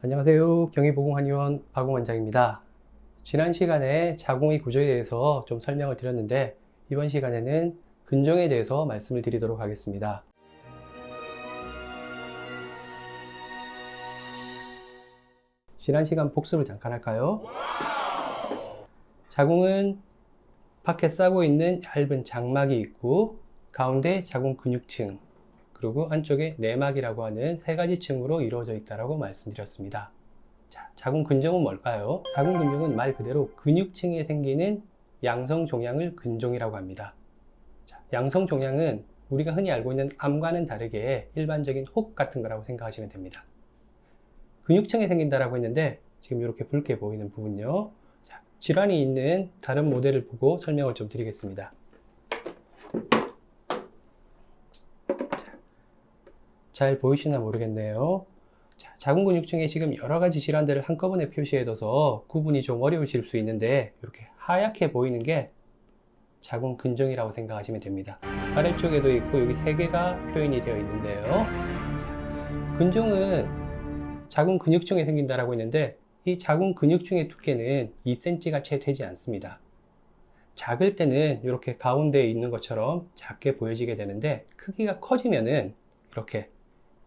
안녕하세요. 경희보건한의원 박웅 원장입니다. 지난 시간에 자궁의 구조에 대해서 좀 설명을 드렸는데 이번 시간에는 근종에 대해서 말씀을 드리도록 하겠습니다. 지난 시간 복습을 잠깐 할까요? 자궁은 밖에 싸고 있는 얇은 장막이 있고 가운데 자궁 근육층 그리고 안쪽에 내막이라고 하는 세 가지 층으로 이루어져 있다고 말씀드렸습니다. 자, 자궁 근종은 뭘까요? 자궁 근종은 말 그대로 근육층에 생기는 양성 종양을 근종이라고 합니다. 자, 양성 종양은 우리가 흔히 알고 있는 암과는 다르게 일반적인 혹 같은 거라고 생각하시면 됩니다. 근육층에 생긴다라고 했는데 지금 이렇게 붉게 보이는 부분요. 자, 질환이 있는 다른 모델을 보고 설명을 좀 드리겠습니다. 잘 보이시나 모르겠네요. 자, 자궁 근육층에 지금 여러 가지 질환들을 한꺼번에 표시해둬서 구분이 좀 어려우실 수 있는데 이렇게 하얗게 보이는 게 자궁 근종이라고 생각하시면 됩니다. 아래쪽에도 있고 여기 세 개가 표현이 되어 있는데요. 자, 근종은 자궁 근육층에 생긴다라고 했는데 이 자궁 근육층의 두께는 2cm가 채 되지 않습니다. 작을 때는 이렇게 가운데에 있는 것처럼 작게 보여지게 되는데 크기가 커지면은 이렇게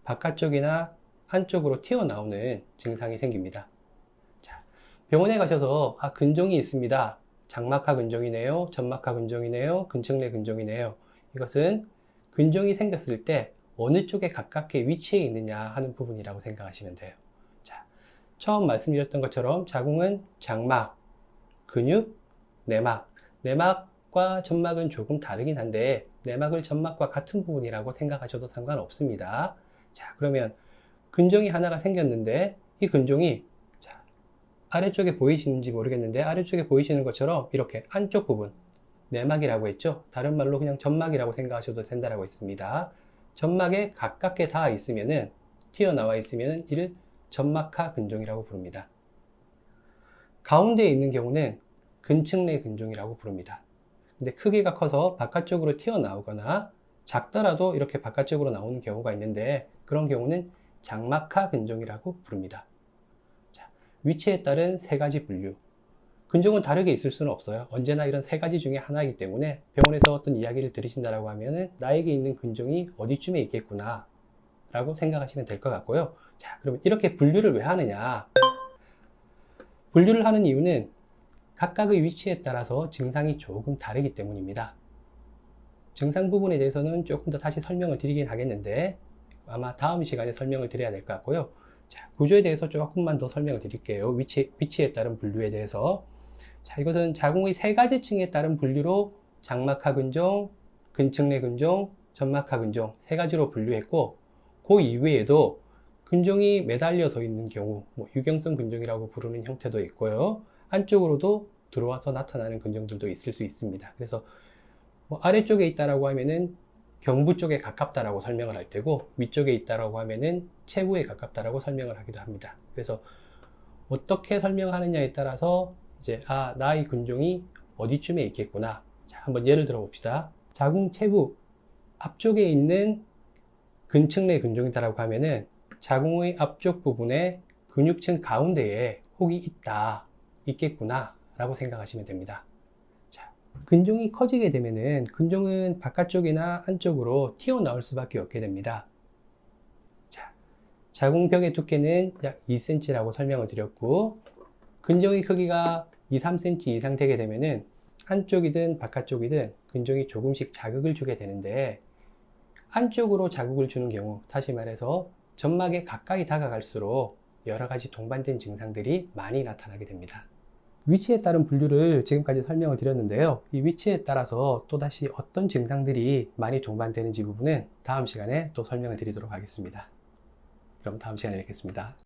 바깥쪽이나 안쪽으로 튀어나오는 증상이 생깁니다. 자, 병원에 가셔서 근종이 있습니다. 장막하 근종이네요. 점막하 근종이네요. 근층내 근종이네요. 이것은 근종이 생겼을 때 어느 쪽에 가깝게 위치해 있느냐 하는 부분이라고 생각하시면 돼요. 자, 처음 말씀드렸던 것처럼 자궁은 장막, 근육, 내막. 내막과 점막은 조금 다르긴 한데 내막을 점막과 같은 부분이라고 생각하셔도 상관없습니다. 자, 그러면 근종이 하나가 생겼는데 이 근종이 자, 아래쪽에 보이시는지 모르겠는데 아래쪽에 보이시는 것처럼 이렇게 안쪽 부분 내막이라고 했죠. 다른 말로 그냥 점막이라고 생각하셔도 된다라고 했습니다. 점막에 가깝게 닿아 있으면은 튀어나와 있으면은 이를 점막하 근종이라고 부릅니다. 가운데에 있는 경우는 근층내 근종이라고 부릅니다. 근데 크기가 커서 바깥쪽으로 튀어나오거나 작더라도 이렇게 바깥쪽으로 나오는 경우가 있는데 그런 경우는 장막하 근종이라고 부릅니다. 자, 위치에 따른 세 가지 분류. 근종은 다르게 있을 수는 없어요. 언제나 이런 세 가지 중에 하나이기 때문에 병원에서 어떤 이야기를 들으신다라고 하면은 나에게 있는 근종이 어디쯤에 있겠구나 라고 생각하시면 될 것 같고요. 자, 그러면 이렇게 분류를 왜 하느냐? 분류를 하는 이유는 각각의 위치에 따라서 증상이 조금 다르기 때문입니다. 증상 부분에 대해서는 조금 더 다시 설명을 드리긴 하겠는데 아마 다음 시간에 설명을 드려야 될 것 같고요. 자, 구조에 대해서 조금만 더 설명을 드릴게요. 위치에 따른 분류에 대해서. 자, 이것은 자궁의 세 가지 층에 따른 분류로 장막하 근종, 근층내 근종, 점막하 근종 세 가지로 분류했고 그 이외에도 근종이 매달려서 있는 경우 유경성 근종이라고 부르는 형태도 있고요. 안쪽으로도 들어와서 나타나는 근종들도 있을 수 있습니다. 그래서 아래쪽에 있다라고 하면은 경부 쪽에 가깝다라고 설명을 할 테고 위쪽에 있다라고 하면은 체부에 가깝다라고 설명을 하기도 합니다. 그래서 어떻게 설명하느냐에 따라서 이제 나의 근종이 어디쯤에 있겠구나. 자, 한번 예를 들어 봅시다. 자궁 체부 앞쪽에 있는 근층내 근종이다라고 하면은 자궁의 앞쪽 부분에 근육층 가운데에 혹이 있겠구나 라고 생각하시면 됩니다. 자, 근종이 커지게 되면은 근종은 바깥쪽이나 안쪽으로 튀어나올 수밖에 없게 됩니다. 자, 자궁벽의 두께는 약 2cm라고 설명을 드렸고 근종의 크기가 2-3cm 이상 되게 되면은 안쪽이든 바깥쪽이든 근종이 조금씩 자극을 주게 되는데 안쪽으로 자극을 주는 경우, 다시 말해서 점막에 가까이 다가갈수록 여러 가지 동반된 증상들이 많이 나타나게 됩니다. 위치에 따른 분류를 지금까지 설명을 드렸는데요. 이 위치에 따라서 또다시 어떤 증상들이 많이 동반되는지 부분은 다음 시간에 또 설명을 드리도록 하겠습니다. 그럼 다음 시간에 뵙겠습니다.